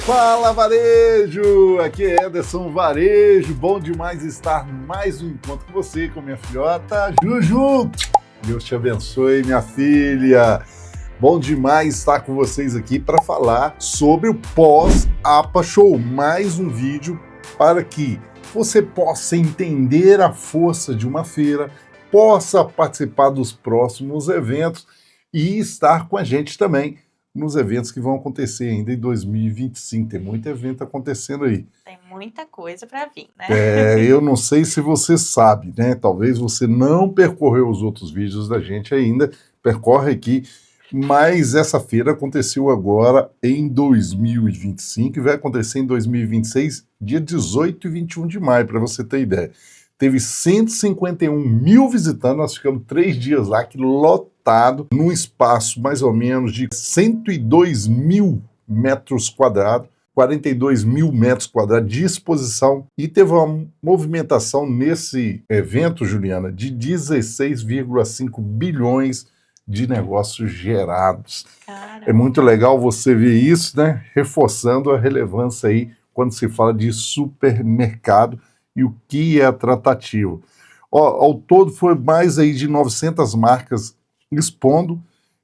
Fala Varejo, aqui é Ederson Varejo, bom demais estar mais um encontro com você, com minha filhota Juju. Deus te abençoe, minha filha. Bom demais estar com vocês aqui para falar sobre o pós-APA Show, mais um vídeo para que você possa entender a força de uma feira, possa participar dos próximos eventos e estar com a gente também nos eventos que vão acontecer ainda em 2025. Tem muito evento acontecendo aí. Tem muita coisa para vir, né? Eu não sei se você sabe, né? Talvez você não percorreu os outros vídeos da gente ainda, percorre aqui, mas essa feira aconteceu agora em 2025 e vai acontecer em 2026, dia 18 e 21 de maio, para você ter ideia. Teve 151 mil visitantes, nós ficamos 3 dias lá, que lotado, num espaço mais ou menos de 102 mil metros quadrados, 42 mil metros quadrados de exposição, e teve uma movimentação nesse evento, Juliana, de 16,5 bilhões de negócios gerados. Caramba. É muito legal você ver isso, né? Reforçando a relevância aí quando se fala de supermercado e o que é atrativo. Ao todo foi mais aí de 900 marcas expondo,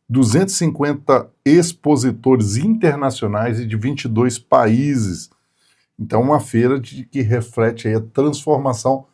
250 expositores internacionais e de 22 países. Então, uma feira que reflete aí a transformação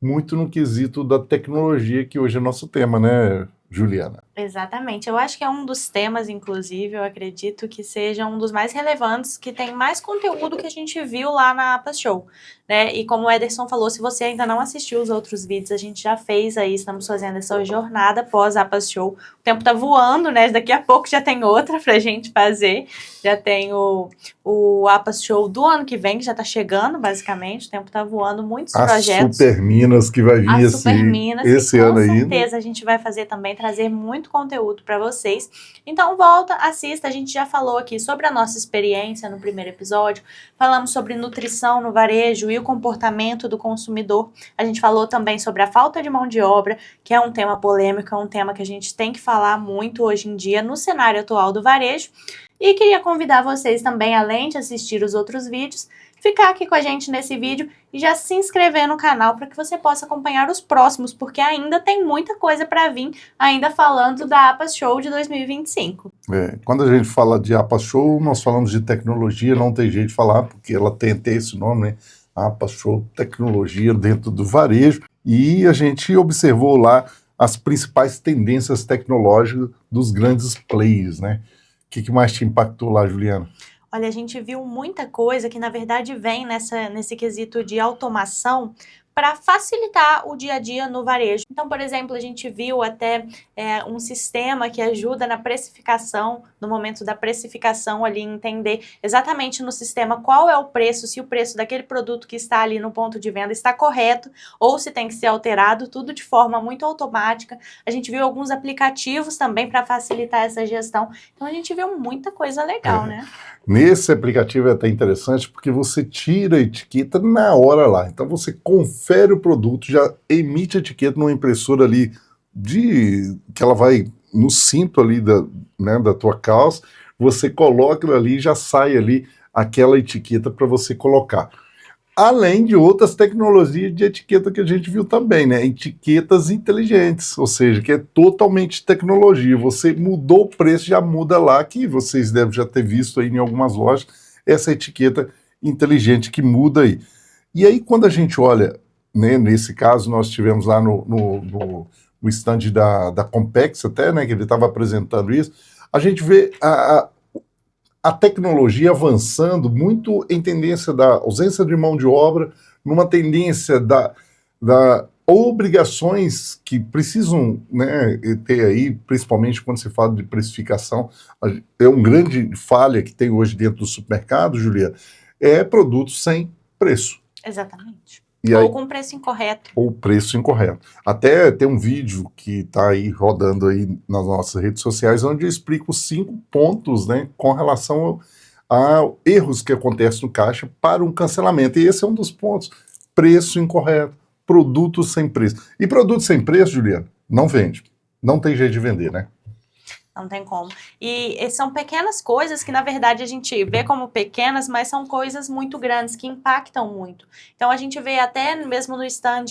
muito no quesito da tecnologia, que hoje é nosso tema, né, Juliana? Exatamente. Eu acho que é um dos temas, inclusive, eu acredito que seja um dos mais relevantes, que tem mais conteúdo que a gente viu lá na APA Show, né? E como o Ederson falou, se você ainda não assistiu os outros vídeos, a gente já fez aí, estamos fazendo essa jornada pós APA Show. O tempo tá voando, né? Daqui a pouco já tem outra pra gente fazer. Já tem o APA Show do ano que vem, que já tá chegando, basicamente. O tempo tá voando, muitos projetos. A Super Minas que vai vir esse ano ainda. Com certeza a gente vai fazer também, trazer muito conteúdo para vocês. Então volta, assista, a gente já falou aqui sobre a nossa experiência no primeiro episódio, falamos sobre nutrição no varejo e o comportamento do consumidor, a gente falou também sobre a falta de mão de obra, que é um tema polêmico, é um tema que a gente tem que falar muito hoje em dia no cenário atual do varejo, e queria convidar vocês também, além de assistir os outros vídeos, ficar aqui com a gente nesse vídeo e já se inscrever no canal para que você possa acompanhar os próximos, porque ainda tem muita coisa para vir, ainda falando da APA Show de 2025. Quando a gente fala de APA Show, nós falamos de tecnologia, não tem jeito de falar, porque ela tem até esse nome, né? APA Show, tecnologia dentro do varejo, e a gente observou lá as principais tendências tecnológicas dos grandes players, né? O que mais te impactou lá, Juliana? Olha, a gente viu muita coisa que, na verdade, vem nesse quesito de automação para facilitar o dia a dia no varejo. Então, por exemplo, a gente viu até um sistema que ajuda na precificação, no momento da precificação ali, entender exatamente no sistema qual é o preço, se o preço daquele produto que está ali no ponto de venda está correto ou se tem que ser alterado, tudo de forma muito automática. A gente viu alguns aplicativos também para facilitar essa gestão. Então, a gente viu muita coisa legal, né? Nesse aplicativo é até interessante porque você tira a etiqueta na hora lá. Então você confere o produto, já emite a etiqueta numa impressora ali que ela vai no cinto ali da tua calça, você coloca ali e já sai ali aquela etiqueta para você colocar. Além de outras tecnologias de etiqueta que a gente viu também, né? Etiquetas inteligentes, ou seja, que é totalmente tecnologia. Você mudou o preço, já muda lá, que vocês devem já ter visto aí em algumas lojas, essa etiqueta inteligente que muda aí. E aí, quando a gente olha, né, nesse caso, nós tivemos lá no stand da Compex até, né, que ele estava apresentando isso, a gente vê a tecnologia avançando muito em tendência da ausência de mão de obra, numa tendência da obrigações que precisam, né, ter aí, principalmente quando se fala de precificação. É uma grande falha que tem hoje dentro do supermercado, Julia, é produtos sem preço. Exatamente. E aí, ou com preço incorreto. Ou preço incorreto. Até tem um vídeo que está aí rodando aí nas nossas redes sociais, onde eu explico 5 pontos, né, com relação a erros que acontecem no caixa para um cancelamento. E esse é um dos pontos. Preço incorreto, produto sem preço. E produto sem preço, Juliana, não vende. Não tem jeito de vender, né? Não tem como. E são pequenas coisas que, na verdade, a gente vê como pequenas, mas são coisas muito grandes, que impactam muito. Então, a gente vê até mesmo no stand,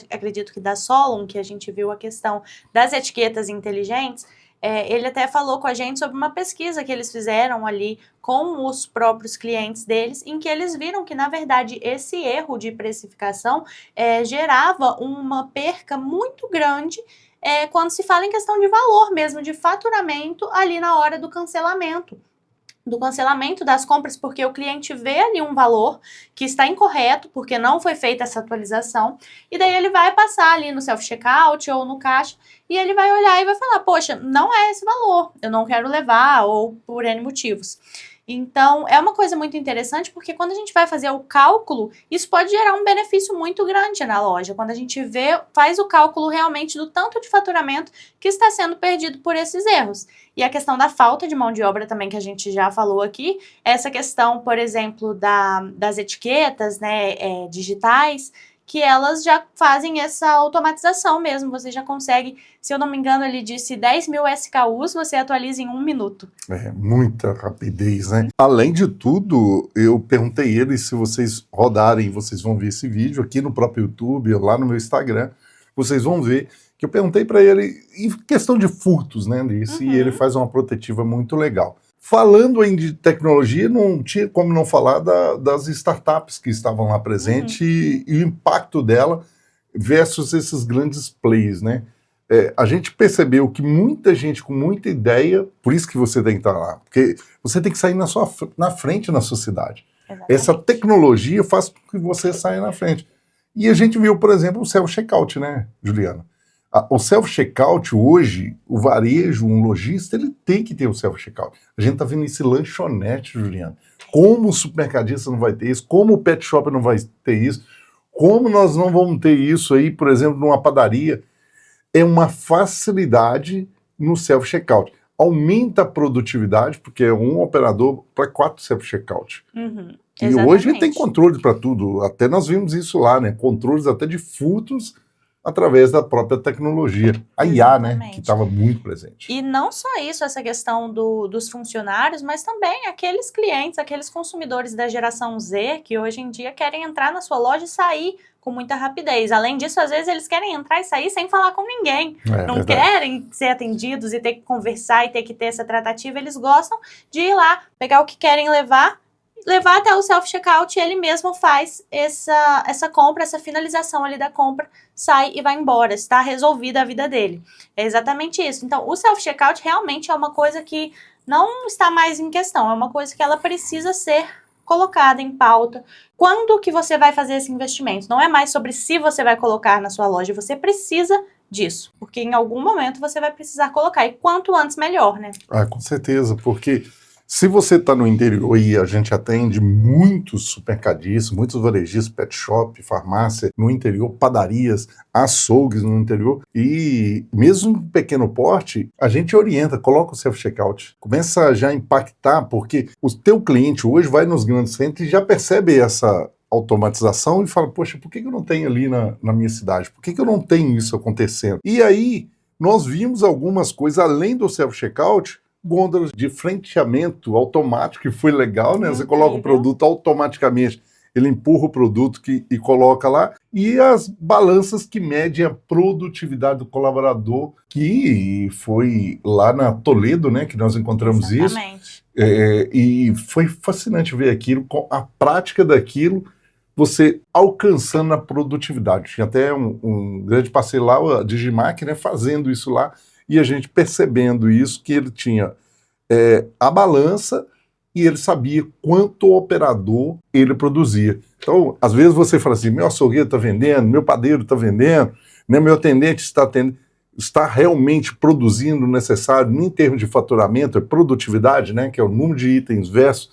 acredito que da Solon, que a gente viu a questão das etiquetas inteligentes, ele até falou com a gente sobre uma pesquisa que eles fizeram ali com os próprios clientes deles, em que eles viram que, na verdade, esse erro de precificação gerava uma perca muito grande quando se fala em questão de valor mesmo, de faturamento ali na hora do cancelamento das compras, porque o cliente vê ali um valor que está incorreto, porque não foi feita essa atualização, e daí ele vai passar ali no self-checkout ou no caixa, e ele vai olhar e vai falar, poxa, não é esse valor, eu não quero levar, ou por N motivos. Então, é uma coisa muito interessante, porque quando a gente vai fazer o cálculo, isso pode gerar um benefício muito grande na loja. Quando a gente faz o cálculo realmente do tanto de faturamento que está sendo perdido por esses erros. E a questão da falta de mão de obra também, que a gente já falou aqui, essa questão, por exemplo, das etiquetas, né, digitais, que elas já fazem essa automatização mesmo. Você já consegue, se eu não me engano, ele disse 10 mil SKUs, você atualiza em 1 minuto. Muita rapidez, né? Além de tudo, eu perguntei ele se vocês rodarem, vocês vão ver esse vídeo aqui no próprio YouTube, lá no meu Instagram, vocês vão ver que eu perguntei para ele em questão de furtos, né, disso, e ele faz uma protetiva muito legal. Falando aí de tecnologia, não tinha como não falar das startups que estavam lá presentes e o impacto dela versus esses grandes players, né? A gente percebeu que muita gente com muita ideia, por isso que você tem que estar lá, porque você tem que sair na frente na sociedade. Exatamente. Essa tecnologia faz com que você saia na frente. E a gente viu, por exemplo, o self-checkout, né, Juliana? O self-checkout hoje, o varejo, um lojista, ele tem que ter o self-checkout. A gente está vendo esse lanchonete, Juliana. Como o supermercadista não vai ter isso, como o pet shop não vai ter isso, como nós não vamos ter isso aí, por exemplo, numa padaria. É uma facilidade no self-checkout. Aumenta a produtividade, porque é um operador para 4 self-checkout. E hoje tem controle para tudo. Até nós vimos isso lá, né? Controles até de furtos através da própria tecnologia. A IA, né? Que estava muito presente. E não só isso, essa questão dos funcionários, mas também aqueles clientes, aqueles consumidores da geração Z, que hoje em dia querem entrar na sua loja e sair com muita rapidez. Além disso, às vezes eles querem entrar e sair sem falar com ninguém. Não querem ser atendidos e ter que conversar e ter que ter essa tratativa. Eles gostam de ir lá, pegar o que querem levar até o self-checkout e ele mesmo faz essa compra, essa finalização ali da compra, sai e vai embora. Está resolvida a vida dele. É exatamente isso. Então, o self-checkout realmente é uma coisa que não está mais em questão. É uma coisa que ela precisa ser colocada em pauta. Quando que você vai fazer esse investimento? Não é mais sobre se você vai colocar na sua loja, você precisa disso, porque em algum momento você vai precisar colocar, e quanto antes melhor, né? Com certeza, porque se você está no interior e a gente atende muitos supermercadistas, muitos varejistas, pet shop, farmácia no interior, padarias, açougues no interior, e mesmo em pequeno porte, a gente orienta, coloca o self-checkout, começa já a impactar, porque o teu cliente hoje vai nos grandes centros e já percebe essa automatização e fala, poxa, por que eu não tenho ali na minha cidade? Por que eu não tenho isso acontecendo? E aí, nós vimos algumas coisas, além do self-checkout, gôndolas de frenteamento automático, que foi legal, né? Você coloca o produto automaticamente, ele empurra o produto e coloca lá, e as balanças que medem a produtividade do colaborador, que foi lá na Toledo, né, que nós encontramos. Exatamente. Isso. E foi fascinante ver aquilo, com a prática daquilo, você alcançando a produtividade. Tinha até um grande parceiro lá, a Digimark, né, fazendo isso lá, e a gente percebendo isso, que ele tinha a balança e ele sabia quanto operador ele produzia. Então, às vezes você fala assim, meu açougueiro está vendendo, meu padeiro está vendendo, né, meu atendente está realmente produzindo o necessário em termos de faturamento, produtividade, né, que é o número de itens versus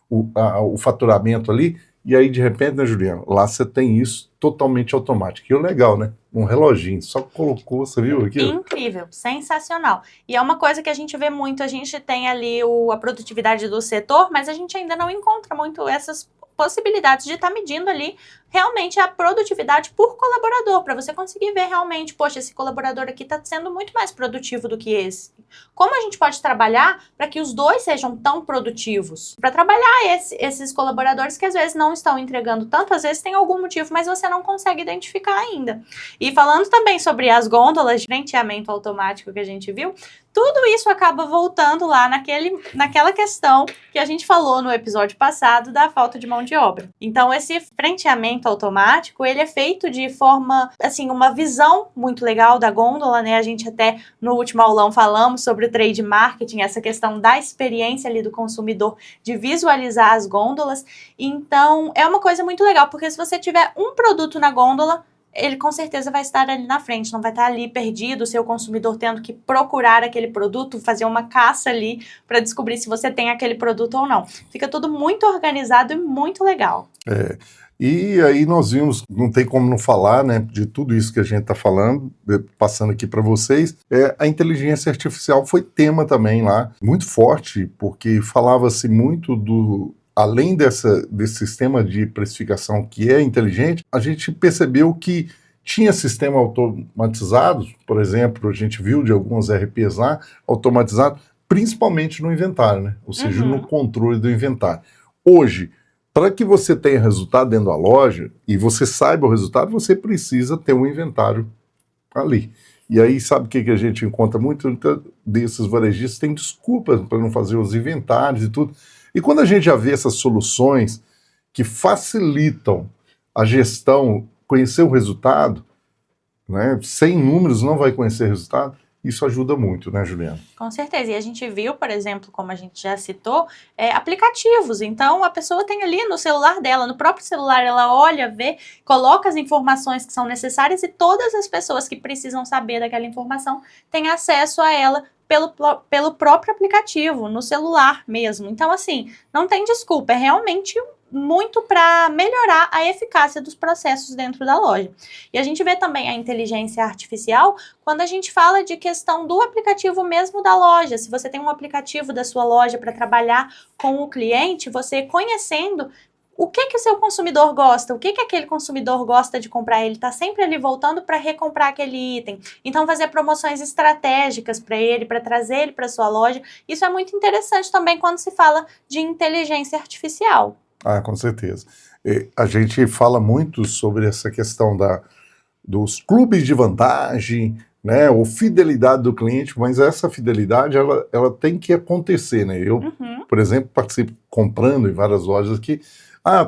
o faturamento ali. E aí, de repente, né, Juliana, lá você tem isso totalmente automático. E o legal, né? Um reloginho, só colocou, você viu aqui? Incrível, sensacional. E é uma coisa que a gente vê muito, a gente tem ali a produtividade do setor, mas a gente ainda não encontra muito essas possibilidades de estar medindo ali realmente a produtividade por colaborador, para você conseguir ver realmente, poxa, esse colaborador aqui está sendo muito mais produtivo do que esse. Como a gente pode trabalhar para que os dois sejam tão produtivos? Para trabalhar esses colaboradores que às vezes não estão entregando tanto, às vezes tem algum motivo, mas você não consegue identificar ainda. E falando também sobre as gôndolas de frenteamento automático que a gente viu, tudo isso acaba voltando lá naquela questão que a gente falou no episódio passado da falta de mão de obra. Então, esse frenteamento automático, ele é feito de forma, assim, uma visão muito legal da gôndola, né? A gente até no último aulão falamos sobre o trade marketing, essa questão da experiência ali do consumidor, de visualizar as gôndolas. Então, é uma coisa muito legal, porque se você tiver um produto na gôndola, ele com certeza vai estar ali na frente, não vai estar ali perdido, o seu consumidor tendo que procurar aquele produto, fazer uma caça ali para descobrir se você tem aquele produto ou não. Fica tudo muito organizado e muito legal. E aí nós vimos, não tem como não falar, né, de tudo isso que a gente está falando, passando aqui para vocês, a inteligência artificial foi tema também lá, muito forte, porque falava-se muito além desse sistema de precificação que é inteligente, a gente percebeu que tinha sistemas automatizados, por exemplo, a gente viu de alguns RPs lá, automatizados, principalmente no inventário, né? Ou seja, no controle do inventário. Hoje, para que você tenha resultado dentro da loja e você saiba o resultado, você precisa ter um inventário ali. E aí, sabe o que a gente encontra? Muitos desses varejistas têm desculpas para não fazer os inventários e tudo. E quando a gente já vê essas soluções que facilitam a gestão, conhecer o resultado, né? Sem números não vai conhecer o resultado, isso ajuda muito, né, Juliana? Com certeza. E a gente viu, por exemplo, como a gente já citou, aplicativos. Então, a pessoa tem ali no celular dela, no próprio celular, ela olha, vê, coloca as informações que são necessárias e todas as pessoas que precisam saber daquela informação têm acesso a ela pelo próprio aplicativo, no celular mesmo. Então, assim, não tem desculpa, é realmente muito para melhorar a eficácia dos processos dentro da loja. E a gente vê também a inteligência artificial quando a gente fala de questão do aplicativo mesmo da loja. Se você tem um aplicativo da sua loja para trabalhar com o cliente, você conhecendo o que o seu consumidor gosta, o que aquele consumidor gosta de comprar, ele está sempre ali voltando para recomprar aquele item. Então, fazer promoções estratégicas para ele, para trazer ele para sua loja, isso é muito interessante também quando se fala de inteligência artificial. Ah, com certeza. A gente fala muito sobre essa questão dos clubes de vantagem, né, ou fidelidade do cliente, mas essa fidelidade, ela tem que acontecer, né? Eu, por exemplo, participo comprando em várias lojas aqui.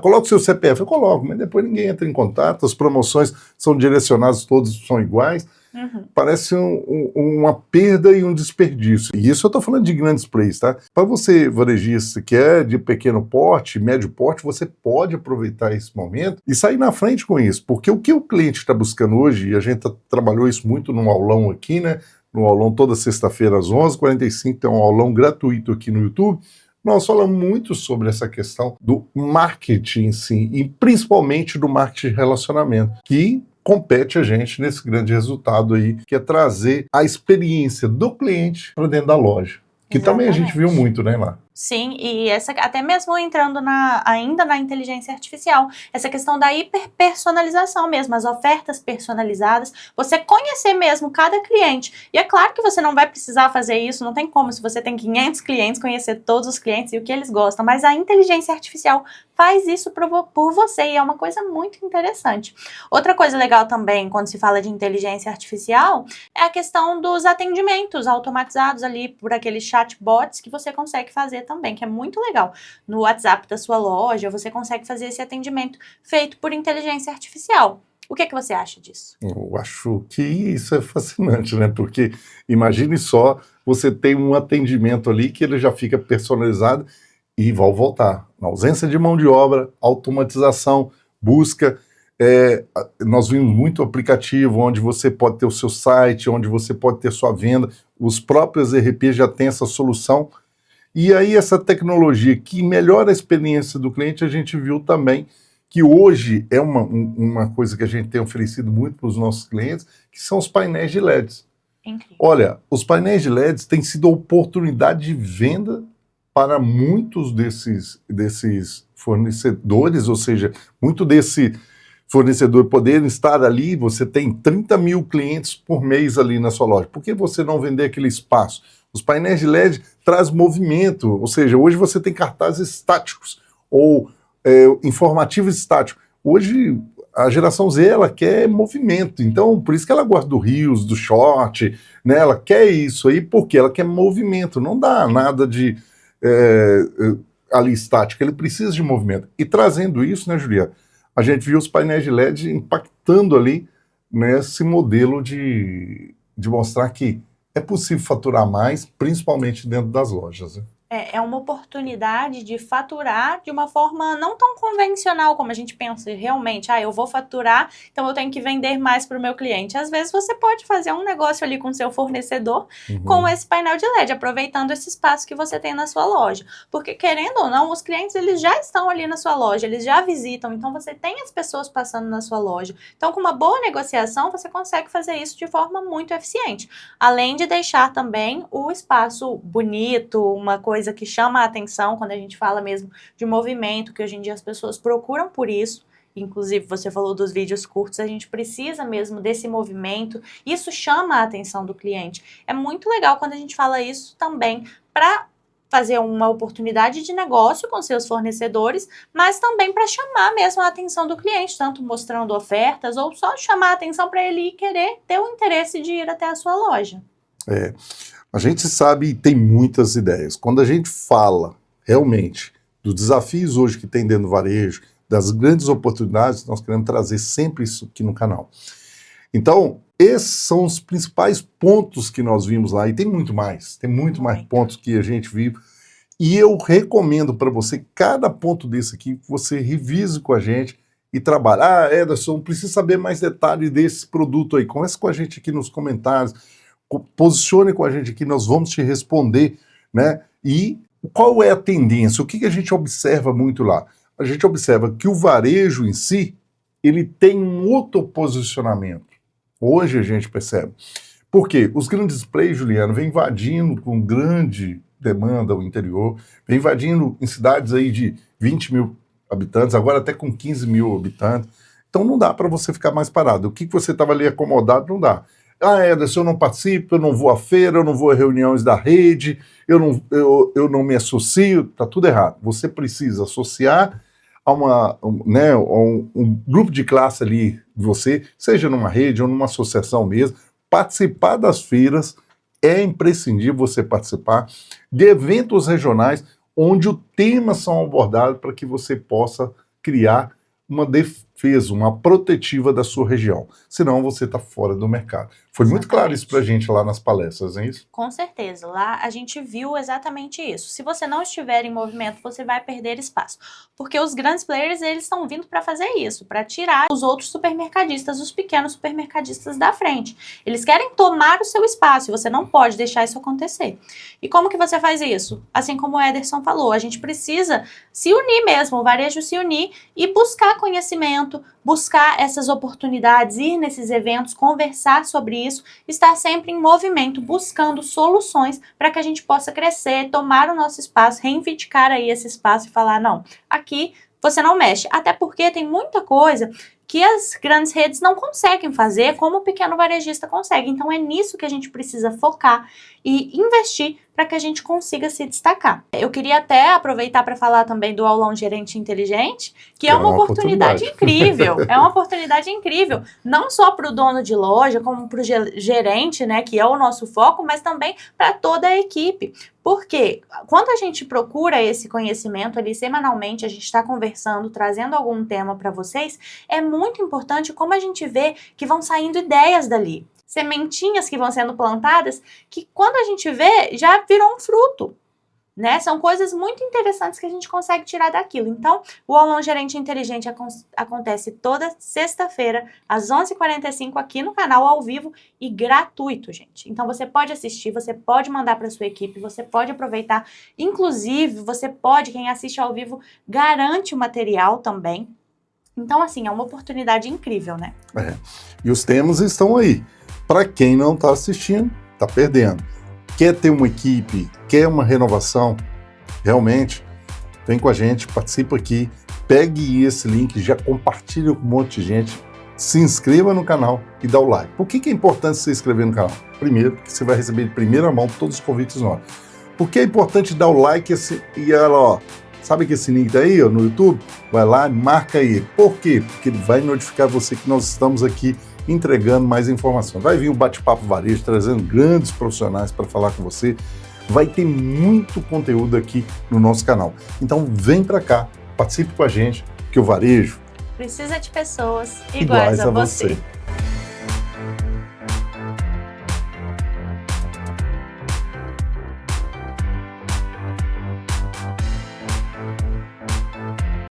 Coloca o seu CPF. Eu coloco, mas depois ninguém entra em contato, as promoções são direcionadas, todas são iguais. Parece uma perda e um desperdício. E isso eu estou falando de grandes players, tá? Para você, varejista, que é de pequeno porte, médio porte, você pode aproveitar esse momento e sair na frente com isso. Porque o que o cliente está buscando hoje, e a gente trabalhou isso muito num aulão aqui, né? No aulão toda sexta-feira às 11h45, tem um aulão gratuito aqui no YouTube. Nós falamos muito sobre essa questão do marketing em si, e principalmente do marketing de relacionamento, que compete a gente nesse grande resultado aí, que é trazer a experiência do cliente para dentro da loja. Que Exatamente. Também a gente viu muito, né, lá. Sim, e até mesmo entrando ainda na inteligência artificial, essa questão da hiperpersonalização mesmo, as ofertas personalizadas, você conhecer mesmo cada cliente. E é claro que você não vai precisar fazer isso, não tem como, se você tem 500 clientes, conhecer todos os clientes e o que eles gostam, mas a inteligência artificial faz isso por você e é uma coisa muito interessante. Outra coisa legal também, quando se fala de inteligência artificial, é a questão dos atendimentos automatizados ali por aqueles chatbots que você consegue fazer também, que é muito legal. No WhatsApp da sua loja, você consegue fazer esse atendimento feito por inteligência artificial. O que você acha disso? Eu acho que isso é fascinante, né? Porque imagine só, você tem um atendimento ali que ele já fica personalizado e vai voltar. Na ausência de mão de obra, automatização, busca. Nós vimos muito aplicativo onde você pode ter o seu site, onde você pode ter sua venda. Os próprios ERP já têm essa solução. E aí essa tecnologia que melhora a experiência do cliente, a gente viu também que hoje é uma coisa que a gente tem oferecido muito para os nossos clientes, que são os painéis de LEDs. Incrível. Olha, os painéis de LEDs têm sido oportunidade de venda para muitos desses fornecedores, ou seja, muito desse fornecedor poder estar ali, você tem 30 mil clientes por mês ali na sua loja. Por que você não vender aquele espaço? Os painéis de LED trazem movimento, ou seja, hoje você tem cartazes estáticos ou informativos estáticos. Hoje a geração Z, ela quer movimento, então por isso que ela gosta do Reels, do Short, né? Ela quer isso aí porque ela quer movimento, não dá nada de ali estático, ele precisa de movimento. E trazendo isso, né, Juliana, a gente viu os painéis de LED impactando ali nesse modelo de mostrar que é possível faturar mais, principalmente dentro das lojas, né? É uma oportunidade de faturar de uma forma não tão convencional como a gente pensa realmente. Eu vou faturar, então eu tenho que vender mais para o meu cliente. Às vezes você pode fazer um negócio ali com o seu fornecedor com esse painel de LED, aproveitando esse espaço que você tem na sua loja. Porque, querendo ou não, os clientes eles já estão ali na sua loja, eles já visitam, então você tem as pessoas passando na sua loja. Então, com uma boa negociação, você consegue fazer isso de forma muito eficiente. Além de deixar também o espaço bonito, uma coisa que chama a atenção quando a gente fala mesmo de movimento, que hoje em dia as pessoas procuram por isso. Inclusive, você falou dos vídeos curtos, a gente precisa mesmo desse movimento. Isso chama a atenção do cliente. É muito legal quando a gente fala isso também para fazer uma oportunidade de negócio com seus fornecedores, mas também para chamar mesmo a atenção do cliente, tanto mostrando ofertas ou só chamar a atenção para ele querer ter o interesse de ir até a sua loja. A gente sabe e tem muitas ideias. Quando a gente fala realmente dos desafios hoje que tem dentro do varejo, das grandes oportunidades, nós queremos trazer sempre isso aqui no canal. Então, esses são os principais pontos que nós vimos lá, e tem muito mais pontos que a gente viu. E eu recomendo para você, cada ponto desse aqui, que você revise com a gente e trabalhe. Ederson, preciso saber mais detalhes desse produto aí. Converse com a gente aqui nos comentários. Posicione com a gente aqui, nós vamos te responder, né? E qual é a tendência? O que a gente observa muito lá? A gente observa que o varejo em si, ele tem um outro posicionamento. Hoje a gente percebe. Por quê? Os grandes players, Juliano, vem invadindo com grande demanda o interior, vem invadindo em cidades aí de 20 mil habitantes, agora até com 15 mil habitantes. Então não dá para você ficar mais parado. O que você estava ali acomodado, não dá. Ederson, eu não participo, eu não vou à feira, eu não vou a reuniões da rede, eu não me associo, tá tudo errado. Você precisa associar a um grupo de classe ali de você, seja numa rede ou numa associação mesmo, participar das feiras, é imprescindível você participar de eventos regionais onde os temas são abordados para que você possa criar uma defesa, uma protetiva da sua região. Senão você está fora do mercado. Foi muito claro isso para a gente lá nas palestras, não é isso? Com certeza. Lá a gente viu exatamente isso. Se você não estiver em movimento, você vai perder espaço. Porque os grandes players, eles estão vindo para fazer isso, para tirar os outros supermercadistas, os pequenos supermercadistas da frente. Eles querem tomar o seu espaço e você não pode deixar isso acontecer. E como que você faz isso? Assim como o Ederson falou, a gente precisa se unir mesmo, o varejo se unir e buscar conhecimento, buscar essas oportunidades, ir nesses eventos, conversar sobre isso, estar sempre em movimento, buscando soluções para que a gente possa crescer, tomar o nosso espaço, reivindicar aí esse espaço e falar, não, aqui você não mexe. Até porque tem muita coisa que as grandes redes não conseguem fazer, como o pequeno varejista consegue. Então é nisso que a gente precisa focar e investir para que a gente consiga se destacar. Eu queria até aproveitar para falar também do aulão Gerente Inteligente, que é uma oportunidade incrível. É uma oportunidade incrível, não só para o dono de loja, como para o gerente, né, que é o nosso foco, mas também para toda a equipe. Porque quando a gente procura esse conhecimento ali semanalmente, a gente está conversando, trazendo algum tema para vocês, é muito importante como a gente vê que vão saindo ideias dali. Sementinhas que vão sendo plantadas, que quando a gente vê, já virou um fruto, né? São coisas muito interessantes que a gente consegue tirar daquilo. Então, o aulão Gerente Inteligente acontece toda sexta-feira, às 11h45, aqui no canal, ao vivo e gratuito, gente. Então, você pode assistir, você pode mandar para sua equipe, você pode aproveitar. Inclusive, quem assiste ao vivo, garante o material também. Então, assim, é uma oportunidade incrível, né? E os temas estão aí. Para quem não está assistindo, está perdendo. Quer ter uma equipe, quer uma renovação, realmente, vem com a gente, participa aqui, pegue esse link, já compartilhe com um monte de gente, se inscreva no canal e dá o like. Por que é importante se inscrever no canal? Primeiro, porque você vai receber de primeira mão todos os convites novos. Por que é importante dar o like e ela, ó, sabe que esse link tá aí, ó, no YouTube? Vai lá e marca aí. Por quê? Porque ele vai notificar você que nós estamos aqui entregando mais informação. Vai vir o Bate-Papo Varejo, trazendo grandes profissionais para falar com você. Vai ter muito conteúdo aqui no nosso canal. Então vem para cá, participe com a gente, que o varejo precisa de pessoas iguais iguais a você. você.